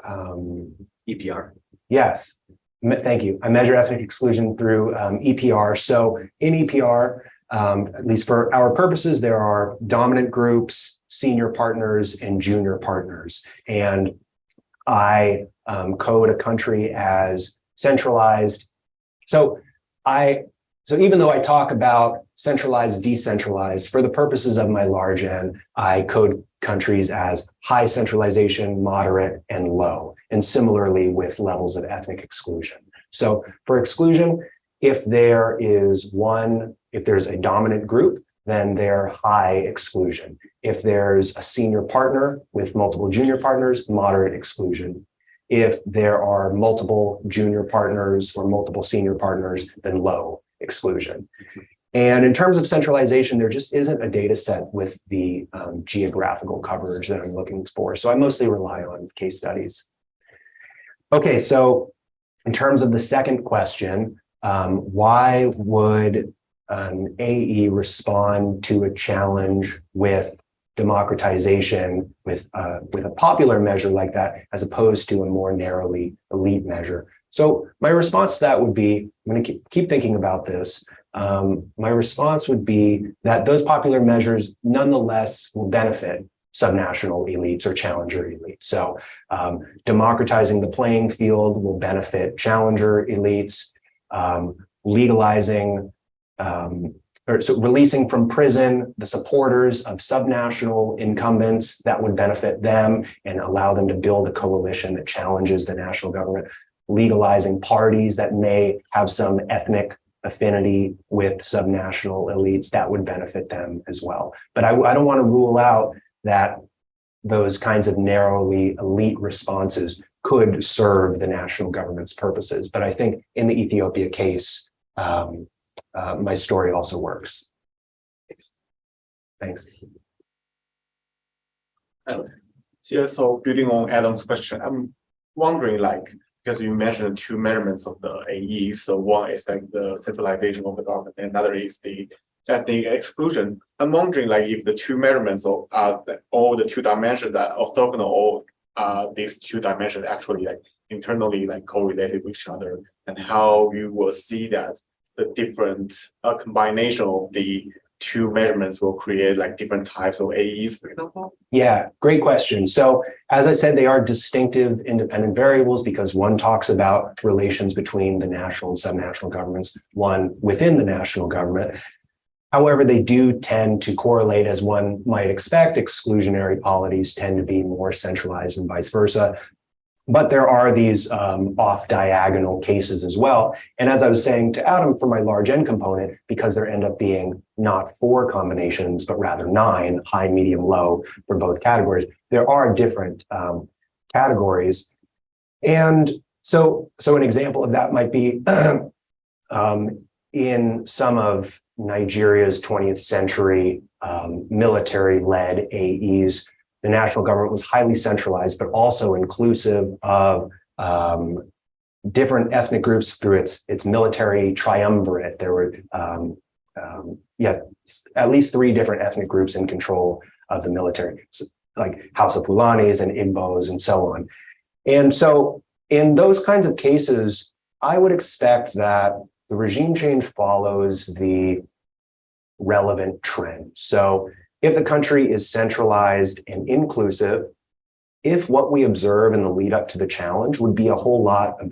EPR. Yes, thank you. I measure ethnic exclusion through EPR. So in EPR, at least for our purposes, there are dominant groups, senior partners, and junior partners. And I code a country as centralized. So even though I talk about centralized, decentralized, for the purposes of my large N, I code countries as high centralization, moderate, and low, and similarly with levels of ethnic exclusion. So for exclusion, if there's a dominant group, then they're high exclusion. If there's a senior partner with multiple junior partners, moderate exclusion. If there are multiple junior partners or multiple senior partners, then low exclusion. And in terms of centralization, there just isn't a data set with the geographical coverage that I'm looking for. So I mostly rely on case studies. Okay, so in terms of the second question, why would an AE respond to a challenge with democratization with a popular measure like that, as opposed to a more narrowly elite measure? So my response to that would be, I'm going to keep thinking about this. My response would be that those popular measures nonetheless will benefit subnational elites or challenger elites. So democratizing the playing field will benefit challenger elites, legalizing so releasing from prison the supporters of subnational incumbents, that would benefit them and allow them to build a coalition that challenges the national government. Legalizing parties that may have some ethnic affinity with subnational elites, that would benefit them as well. But I don't want to rule out that those kinds of narrowly elite responses could serve the national government's purposes. But I think in the Ethiopia case, my story also works. Thanks. So building on Adam's question, I'm wondering, because you mentioned two measurements of the AE. So one is the centralization of the government, and another is the ethnic exclusion. I'm wondering if the two measurements are all the two dimensions that are orthogonal, or these two dimensions actually internally correlated with each other, and how you will see that the different combination of the two measurements will create like different types of AEs, for example? Yeah, great question. So as I said, they are distinctive independent variables because one talks about relations between the national and subnational governments, one within the national government. However, they do tend to correlate as one might expect. Exclusionary polities tend to be more centralized and vice versa. But there are these off diagonal cases as well. And as I was saying to Adam, for my large N component, because there end up being not 4 combinations, but rather 9, high, medium, low for both categories, there are different categories. And so an example of that might be in some of Nigeria's 20th century military-led AEs, the national government was highly centralized, but also inclusive of different ethnic groups through its military triumvirate. There were, at least 3 different ethnic groups in control of the military, like House of Fulanis and Igbos and so on. And so in those kinds of cases, I would expect that the regime change follows the relevant trend. So if the country is centralized and inclusive, if what we observe in the lead up to the challenge would be a whole lot of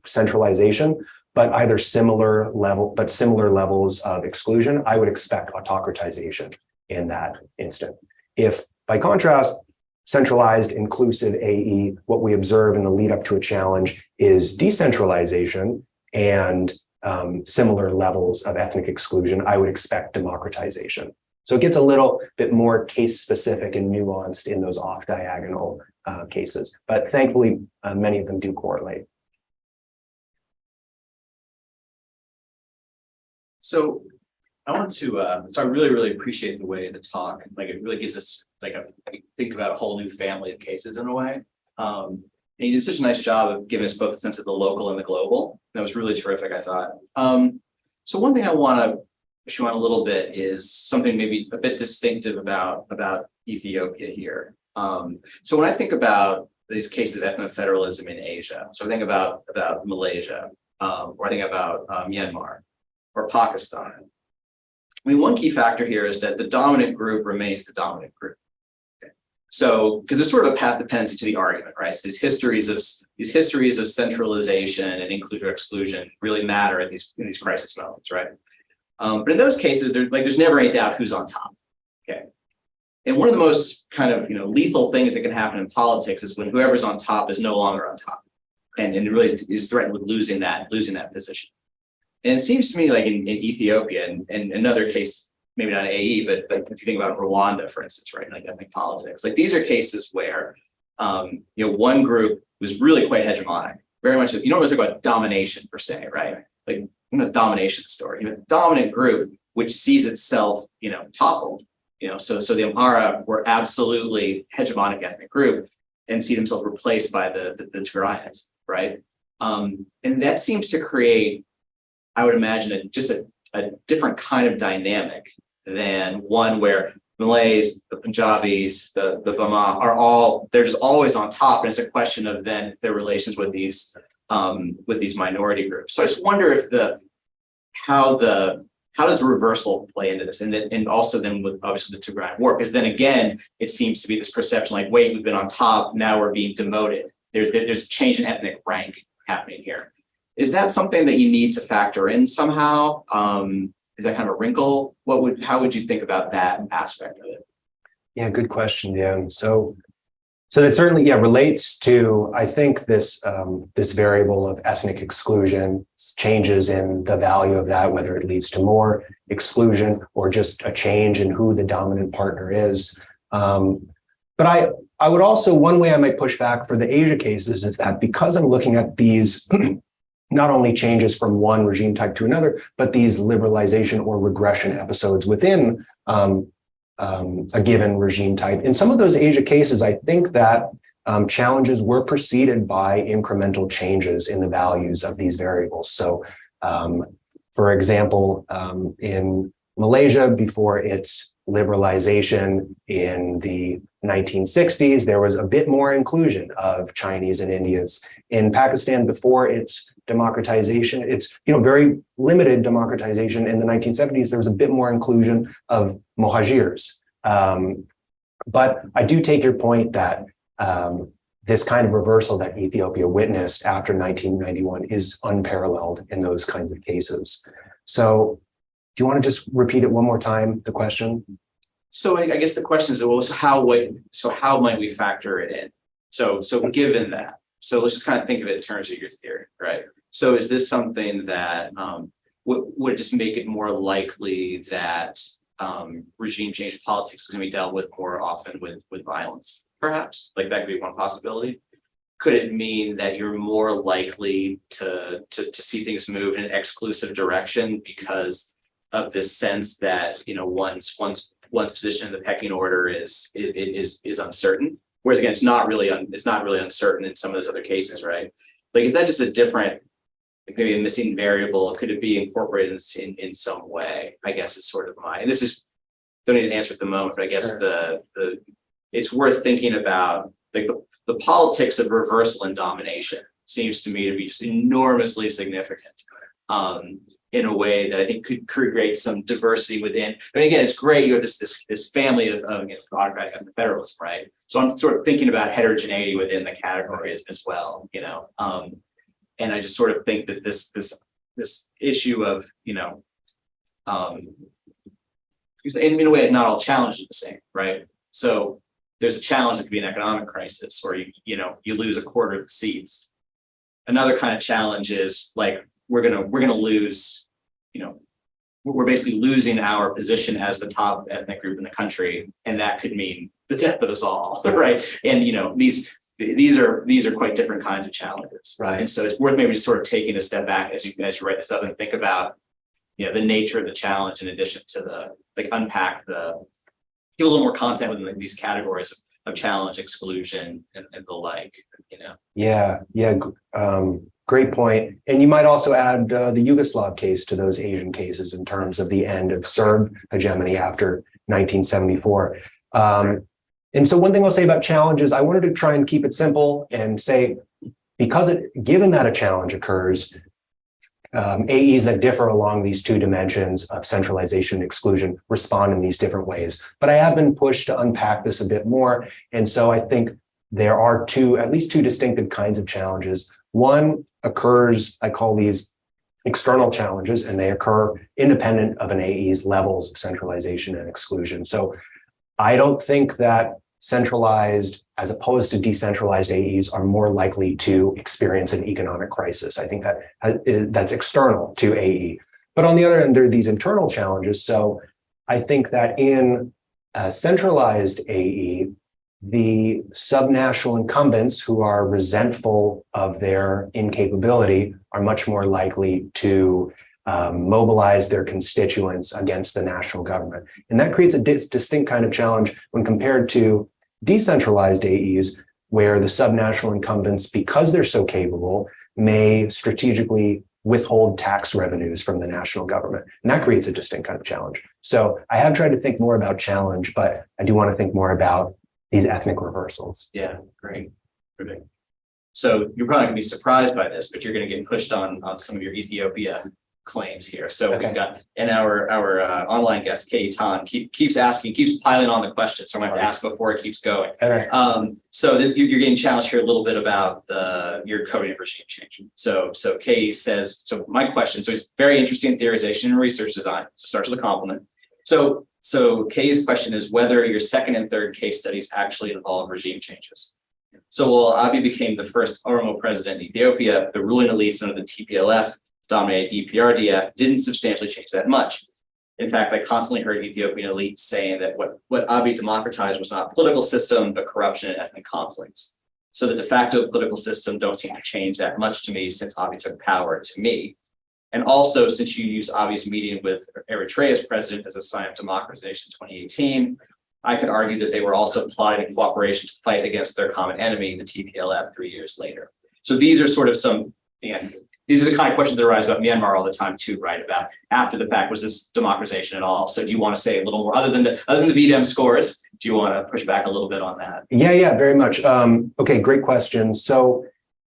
centralization, but either similar levels of exclusion, I would expect autocratization in that instant. If, by contrast, centralized inclusive AE, what we observe in the lead up to a challenge is decentralization and similar levels of ethnic exclusion, I would expect democratization. So it gets a little bit more case specific and nuanced in those off diagonal cases, but thankfully many of them do correlate. So I want to, so I really appreciate the way the talk, like it really gives us like think about a whole new family of cases in a way. And you did such a nice job of giving us both a sense of the local and the global. That was really terrific, I thought. So one thing I want to show on a little bit is something maybe a bit distinctive about Ethiopia here. So when I think about these cases of ethno-federalism in Asia, so I think about Malaysia, or I think about Myanmar or Pakistan. I mean, one key factor here is that the dominant group remains the dominant group. Okay. So, because there's sort of a path dependency to the argument, right? So these histories of centralization and inclusion or exclusion really matter in these crisis moments, right? But in those cases, there's never any doubt who's on top. Okay. And one of the most kind of lethal things that can happen in politics is when whoever's on top is no longer on top, and it really is threatened with losing that position. And it seems to me like in Ethiopia and another case, maybe not AE, but if you think about Rwanda, for instance, right, like ethnic politics, like these are cases where one group was really quite hegemonic, very much. You don't really talk about domination per se, right? Like the domination story, the dominant group which sees itself, toppled. So the Amhara were absolutely hegemonic ethnic group and see themselves replaced by the Tigrayans, right? And that seems to create, I would imagine, just a different kind of dynamic than one where Malays, the Punjabis, the Bama they're just always on top, and it's a question of then their relations with these minority groups. So I just wonder if how does the reversal play into this, and also then with obviously the Tigray War, because then again it seems to be this perception like, wait, we've been on top, now we're being demoted. There's a change in ethnic rank happening here. Is that something that you need to factor in somehow? Is that kind of a wrinkle? How would you think about that aspect of it? Yeah, good question. Yeah. So that certainly, relates to, I think, this variable of ethnic exclusion, changes in the value of that, whether it leads to more exclusion or just a change in who the dominant partner is. But I would also, one way I might push back for the Asia cases is that because I'm looking at these not only changes from one regime type to another, but these liberalization or regression episodes within a given regime type. In some of those Asia cases, I think that challenges were preceded by incremental changes in the values of these variables. So, for example, in Malaysia, before its liberalization in the 1960s, there was a bit more inclusion of Chinese and Indians. In Pakistan, before its democratization, its very limited democratization in the 1970s, there was a bit more inclusion of Mohajirs. But I do take your point that this kind of reversal that Ethiopia witnessed after 1991 is unparalleled in those kinds of cases. So do you want to just repeat it one more time, the question? So I guess the question is, well, so how might we factor it in? So given that, so let's just kind of think of it in terms of your theory, right? So is this something that would just make it more likely that regime change politics is going to be dealt with more often with violence, perhaps? Like that could be one possibility. Could it mean that you're more likely to see things move in an exclusive direction because of this sense that one's position in the pecking order is uncertain? Whereas again, it's not really uncertain in some of those other cases, right? Like, is that just a different, maybe a missing variable? Could it be incorporated in some way? I guess it's sort of and this is, don't need an answer at the moment, but I guess Sure. it's worth thinking about, like the politics of reversal and domination seems to me to be just enormously significant in a way that I think could create some diversity within. I mean, again, it's great you have this family of autocratic ethno-federalism, right? So I'm sort of thinking about heterogeneity within the categories as well, and I just sort of think that this issue of in a way, not all challenges are the same, right? So there's a challenge that could be an economic crisis, or you lose a quarter of the seats. Another kind of challenge is like we're gonna lose, we're basically losing our position as the top ethnic group in the country, and that could mean the death of us all, right? And these are quite different kinds of challenges, Right. And so it's worth maybe just sort of taking a step back as you write this up and think about the nature of the challenge in addition to unpack give a little more content within these categories of challenge, exclusion, and the like. Yeah. Great point. And you might also add the Yugoslav case to those Asian cases in terms of the end of Serb hegemony after 1974. And so one thing I'll say about challenges, I wanted to try and keep it simple and say, given that a challenge occurs, AEs that differ along these two dimensions of centralization and exclusion respond in these different ways. But I have been pushed to unpack this a bit more. And so I think there are at least two distinctive kinds of challenges. One occurs, I call these external challenges, and they occur independent of an AE's levels of centralization and exclusion. So I don't think that centralized as opposed to decentralized AEs are more likely to experience an economic crisis. I think that's external to AE. But on the other end, there are these internal challenges. So I think that in a centralized AE, the subnational incumbents who are resentful of their incapability are much more likely to mobilize their constituents against the national government. And that creates a distinct kind of challenge when compared to decentralized AEs, where the subnational incumbents, because they're so capable, may strategically withhold tax revenues from the national government. And that creates a distinct kind of challenge. So I have tried to think more about challenge, but I do want to think more about these ethnic reversals. Yeah, great. Perfect. So you're probably gonna be surprised by this, but you're gonna get pushed on some of your Ethiopia claims here. So Okay. we've got, and our online guest, Katie Tan, keeps piling on the questions. So I'm gonna have to ask before it keeps going. All right. So you're getting challenged here a little bit about your coding of regime change. So Katie says, so my question, so it's very interesting theorization and research design. So starts with a compliment. So Kay's question is whether your second and third case studies actually involve regime changes. So while Abiy became the first Oromo president in Ethiopia, the ruling elites under the TPLF dominated EPRDF didn't substantially change that much. In fact, I constantly heard Ethiopian elites saying that what Abiy democratized was not a political system, but corruption and ethnic conflicts. So the de facto political system don't seem to change that much to me since Abiy took power to me. And also, since you use Abiy's meeting with Eritrea's president as a sign of democratization in 2018, I could argue that they were also plotting in cooperation to fight against their common enemy, the TPLF, 3 years later. So these are sort of some, these these are the kind of questions that arise about Myanmar all the time too, right? About after the fact, was this democratization at all? So do you want to say a little more other than the VDEM scores? Do you want to push back a little bit on that? Yeah, very much. Okay, great question. So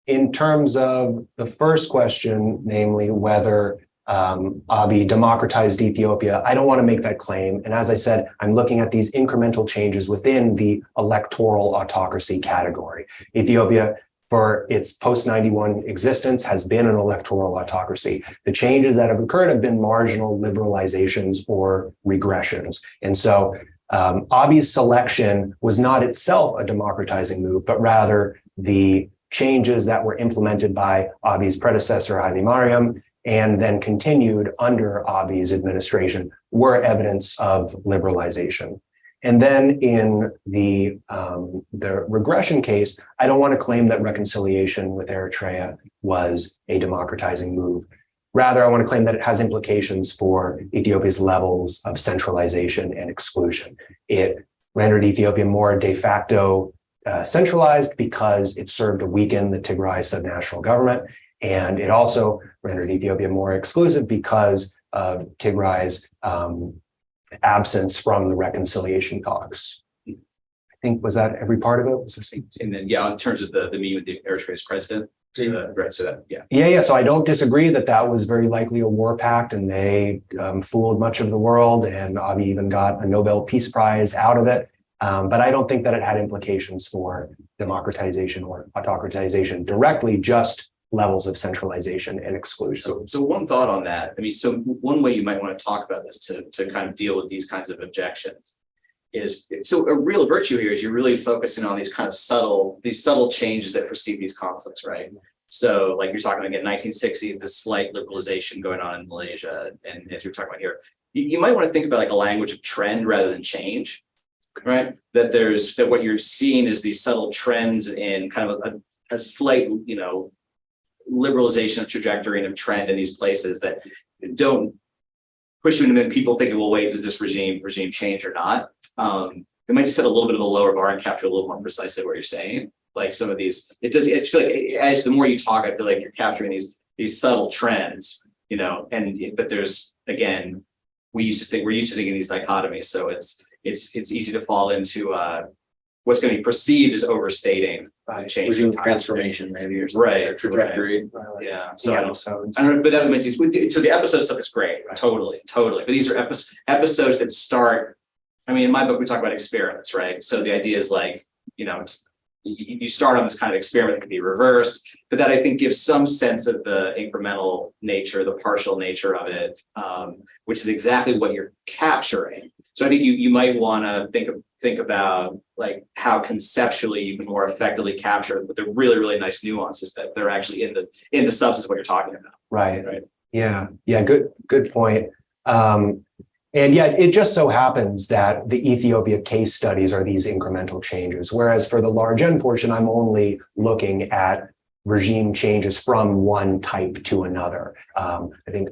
in terms of the first question, namely whether Abiy democratized Ethiopia, I don't want to make that claim. And as I said, I'm looking at these incremental changes within the electoral autocracy category. Ethiopia, for its post-91 existence, has been an electoral autocracy. The changes that have occurred have been marginal liberalizations or regressions. And so Abiy's selection was not itself a democratizing move, but rather the changes that were implemented by Abiy's predecessor, Haile Mariam, and then continued under Abiy's administration were evidence of liberalization. And then in the regression case, I don't want to claim that reconciliation with Eritrea was a democratizing move. Rather, I want to claim that it has implications for Ethiopia's levels of centralization and exclusion. It rendered Ethiopia more de facto centralized because it served to weaken the Tigray subnational government. And it also rendered Ethiopia more exclusive because of Tigray's absence from the reconciliation talks. I think, was that every part of it? Was there and then, yeah, in terms of the meeting with the Eritrea's president. Right, so that, Yeah. So I don't disagree that that was very likely a war pact, and they fooled much of the world, and Abiy even got a Nobel Peace Prize out of it. But I don't think that it had implications for democratization or autocratization directly, just levels of centralization and exclusion. So one thought on that. I mean, so one way you might want to talk about this to kind of deal with these kinds of objections is, so a real virtue here is you're really focusing on these kind of subtle changes that precede these conflicts, right? So like you're talking again, 1960s, this slight liberalization going on in Malaysia. And as you're talking about here, you might want to think about like a language of trend rather than change, right? That what you're seeing is these subtle trends in kind of a slight, liberalization of trajectory and of trend in these places that don't push you into people thinking, well, wait, does this regime change or not? It might just set a little bit of a lower bar and capture a little more precisely what you're saying. Like some of these, I feel like as the more you talk, I feel like you're capturing these subtle trends, but there's, again, we're used to thinking these dichotomies. So it's easy to fall into what's going to be perceived as overstating change. Regime transformation, maybe, or something. Right. Trajectory. Right. Yeah. So I don't know, but that would make so the episode stuff is great. Right. Totally. But these are episodes that start. I mean, in my book, we talk about experiments, right? So the idea is like, you start on this kind of experiment that can be reversed, but that I think gives some sense of the incremental nature, the partial nature of it, which is exactly what you're capturing. So I think you might want to think about like how conceptually you can more effectively capture the really, really nice nuances that they're actually in the substance of what you're talking about. Right. Yeah. Good point. And yet it just so happens that the Ethiopia case studies are these incremental changes, whereas for the large N portion, I'm only looking at regime changes from one type to another. I think,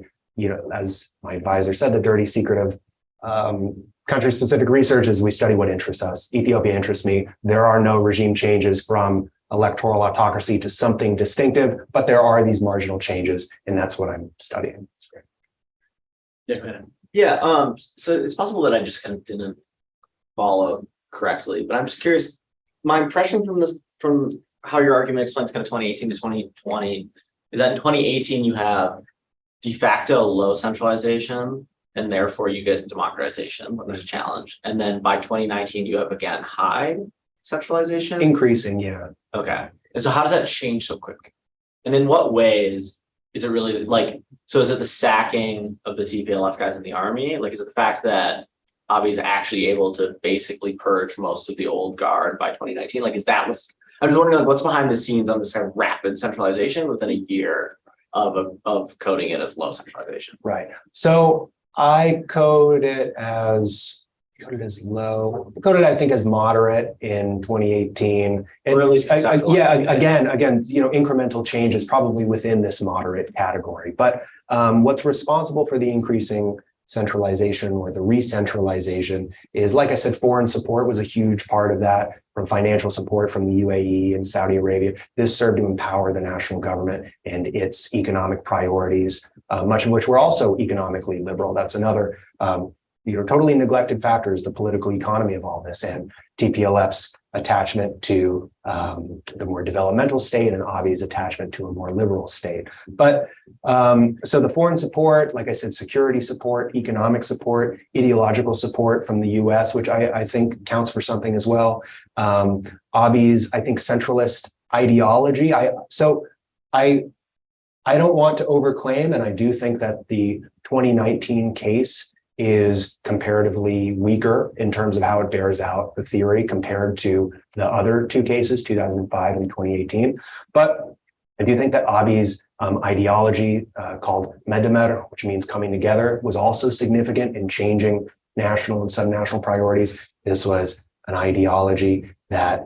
as my advisor said, the dirty secret of country-specific research is we study what interests us. Ethiopia interests me. There are no regime changes from electoral autocracy to something distinctive, but there are these marginal changes, and that's what I'm studying. That's great. Yeah, go ahead. Yeah, so it's possible that I just kind of didn't follow correctly, but I'm just curious. My impression from how your argument explains kind of 2018 to 2020 is that in 2018 you have de facto low centralization, and therefore you get democratization when there's a challenge. And then by 2019 you have again high centralization. Increasing, yeah. Okay. And so how does that change so quickly? And in what ways is it really like, so is it the sacking of the TPLF guys in the army? Like, is it the fact that Abiy is actually able to basically purge most of the old guard by 2019? Like, I'm just wondering, like, what's behind the scenes on this kind of rapid centralization within a year of coding it as low centralization? Right. So I coded it as low, I think as moderate in 2018. And or at least again, incremental change is probably within this moderate category. But what's responsible for the increasing centralization or the re-centralization is, like I said, foreign support was a huge part of that from financial support from the UAE and Saudi Arabia. This served to empower the national government and its economic priorities, much of which were also economically liberal. That's another totally neglected factor is the political economy of all this, and TPLF's attachment to the more developmental state and Abiy's attachment to a more liberal state. But so the foreign support, like I said, security support, economic support, ideological support from the US, which I think counts for something as well. Abiy's, I think, centralist ideology. I don't want to overclaim, and I do think that the 2019 case is comparatively weaker in terms of how it bears out the theory compared to the other two cases, 2005 and 2018. But I do think that Abiy's ideology called Medemer, which means coming together, was also significant in changing national and subnational priorities. This was an ideology that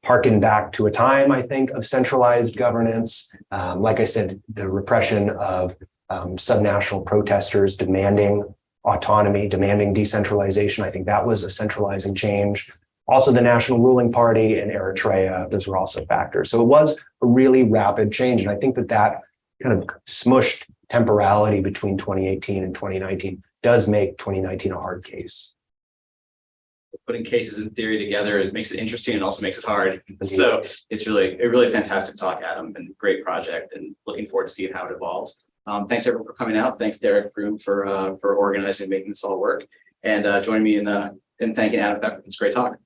harkened back to a time, I think, of centralized governance. Like I said, the repression of subnational protesters demanding autonomy, demanding decentralization. I think that was a centralizing change. Also, the national ruling party in Eritrea, those were also factors. So it was a really rapid change. And I think that that kind of smushed temporality between 2018 and 2019 does make 2019 a hard case. Putting cases in theory together, it makes it interesting and also makes it hard. So it's really a really fantastic talk, Adam, and great project, and looking forward to seeing how it evolves. Thanks everyone for coming out. Thanks Derek Broom for organizing, making this all work, and join me in thanking Adam Fefer for this great talk.